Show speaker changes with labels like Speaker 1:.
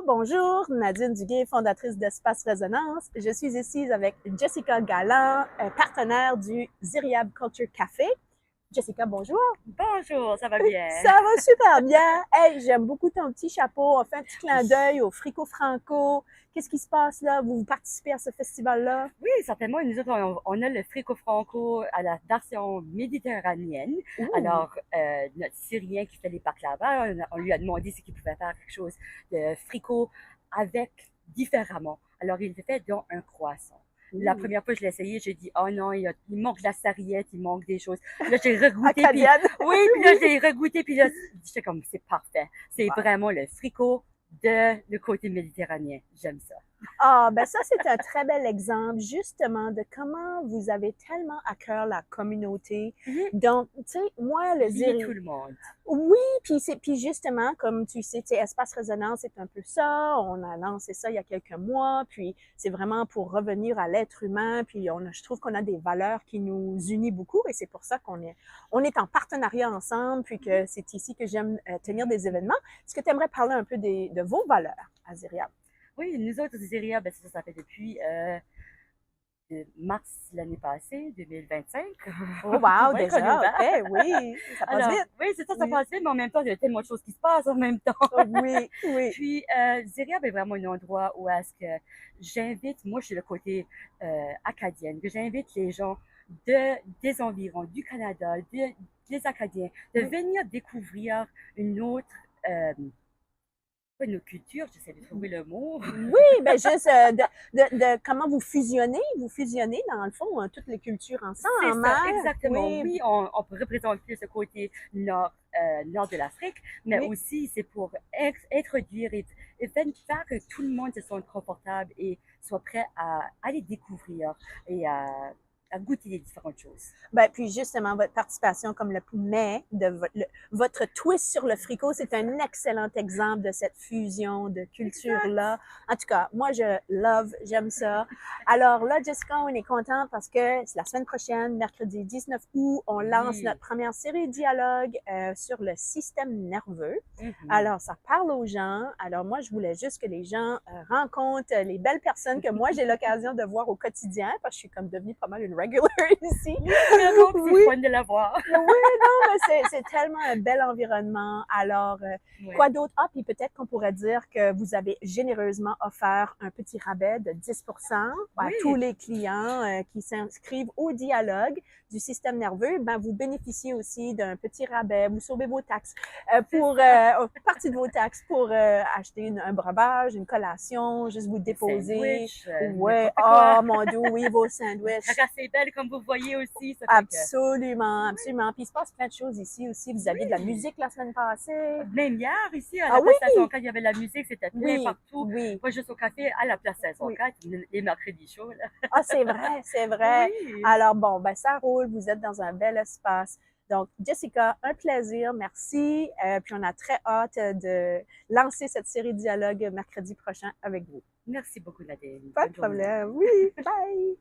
Speaker 1: bonjour, Nadine Duguay, fondatrice d'Espace Résonance. Je suis ici avec Jessica Galland, partenaire du Ziriab Culture Café. Jessica, bonjour.
Speaker 2: Bonjour, ça va bien?
Speaker 1: Ça va super bien. Hey, j'aime beaucoup ton petit chapeau. On fait un petit clin d'œil au Frico Franco. Qu'est-ce qui se passe là? Vous participez à ce festival-là?
Speaker 2: Oui, certainement. Nous autres, on a le Frico Franco à la version méditerranéenne.
Speaker 1: Ouh!
Speaker 2: Alors, notre Syrien qui fait les baklava, on lui a demandé s'il pouvait faire quelque chose de frico avec différemment. Alors, il fait dans un croissant. La
Speaker 1: Ouh.
Speaker 2: première fois que je l'ai essayé, j'ai dit, oh non, il manque de la sarriette, il manque des choses. Puis là, j'ai regoûté, puis
Speaker 1: Acadienne.
Speaker 2: oui, puis là, j'ai regoûté, puis là, j'étais comme, c'est parfait. C'est
Speaker 1: Wow.
Speaker 2: vraiment le fricot de le côté méditerranéen. J'aime ça.
Speaker 1: Ah, ben ça, c'est un très bel exemple, justement, de comment vous avez tellement à cœur la communauté.
Speaker 2: Mhm.
Speaker 1: Donc, tu sais, moi, le
Speaker 2: Lier
Speaker 1: Ziri,
Speaker 2: tout le monde.
Speaker 1: oui, puis justement, comme tu sais, Espace Résonance, c'est un peu ça. On a lancé ça il y a quelques mois, puis c'est vraiment pour revenir à l'être humain, puis je trouve qu'on a des valeurs qui nous unissent beaucoup, et c'est pour ça qu'on est en partenariat ensemble, puis que c'est ici que j'aime tenir des événements. Est-ce que tu aimerais parler un peu de vos valeurs, Aziria?
Speaker 2: Oui, nous autres, Zéria, ben, ça fait depuis mars l'année passée, 2025.
Speaker 1: Oh wow,
Speaker 2: Oui, qu'on est
Speaker 1: déjà,
Speaker 2: ouvert.
Speaker 1: OK, oui, ça passe
Speaker 2: Alors,
Speaker 1: vite.
Speaker 2: oui, c'est ça, ça
Speaker 1: Oui,
Speaker 2: passe vite, mais en même temps, il y a tellement de choses qui se passent en même temps.
Speaker 1: oui, oui.
Speaker 2: Puis, Zéria est vraiment un endroit où est-ce que j'invite, moi, je suis le côté acadienne, que j'invite les gens des environs, du Canada, des Acadiens, de venir découvrir une autre pas une autre culture, j'essaie de trouver le mot.
Speaker 1: Oui, ben juste de comment vous fusionnez dans le fond toutes les cultures
Speaker 2: C'est
Speaker 1: ensemble,
Speaker 2: ça,
Speaker 1: hein?
Speaker 2: exactement.
Speaker 1: Oui,
Speaker 2: Oui, on peut représenter ce côté nord de l'Afrique, mais
Speaker 1: oui.
Speaker 2: aussi c'est pour introduire et faire que tout le monde se sente confortable et soit prêt à aller découvrir et à goûter les différentes choses.
Speaker 1: Ben, puis justement, votre participation comme le mais de votre twist sur le fricot, c'est un excellent exemple de cette fusion de
Speaker 2: Exact.
Speaker 1: culture-là. En tout cas, moi, j'aime ça. Alors là, Jessica, on est content parce que c'est la semaine prochaine, mercredi 19 août, on lance notre
Speaker 2: Oui.
Speaker 1: première série de dialogues sur le système nerveux.
Speaker 2: Mhm.
Speaker 1: Alors, ça parle aux gens. Alors, moi, je voulais juste que les gens rencontrent les belles personnes que moi, j'ai l'occasion de voir au quotidien parce que je suis comme devenue pas mal une regular ici.
Speaker 2: Oui, vraiment, c'est
Speaker 1: Oui,
Speaker 2: fun de la voir.
Speaker 1: oui, non, mais c'est tellement un bel environnement. Alors,
Speaker 2: Oui,
Speaker 1: quoi d'autre? Ah, puis peut-être qu'on pourrait dire que vous avez généreusement offert un petit rabais de 10% à tous
Speaker 2: oui,
Speaker 1: les clients qui s'inscrivent au dialogue du système nerveux. Ben, vous bénéficiez aussi d'un petit rabais. Vous sauvez vos taxes
Speaker 2: c'est
Speaker 1: pour
Speaker 2: ça.
Speaker 1: partie de vos taxes pour acheter un breuvage, une collation, juste vous
Speaker 2: Des
Speaker 1: déposer.
Speaker 2: sandwichs,
Speaker 1: Ouais,
Speaker 2: n'importe quoi.
Speaker 1: oh mon Dieu, oui, vos
Speaker 2: La
Speaker 1: sandwichs.
Speaker 2: terrasse est belle, comme vous voyez aussi, ça fait que
Speaker 1: Absolument,
Speaker 2: oui,
Speaker 1: absolument. Puis il se passe plein de choses ici aussi. Vous aviez de la
Speaker 2: oui.
Speaker 1: musique la semaine passée.
Speaker 2: Même hier, ici, à
Speaker 1: Ah
Speaker 2: la
Speaker 1: oui,
Speaker 2: place Station 4, il y avait de la musique, c'était plein
Speaker 1: oui,
Speaker 2: partout.
Speaker 1: oui,
Speaker 2: Pas juste au café, à la place Station
Speaker 1: oui.
Speaker 2: 4, les mercredis chauds, là.
Speaker 1: Ah, c'est vrai, c'est vrai.
Speaker 2: Oui,
Speaker 1: Alors bon, ben ça roule. Vous êtes dans un bel espace. Donc, Jessica, un plaisir, merci. Puis on a très hâte de lancer cette série de dialogues mercredi prochain avec vous.
Speaker 2: merci beaucoup, Nadine.
Speaker 1: Pas de
Speaker 2: Bonne journée.
Speaker 1: problème. Oui, bye.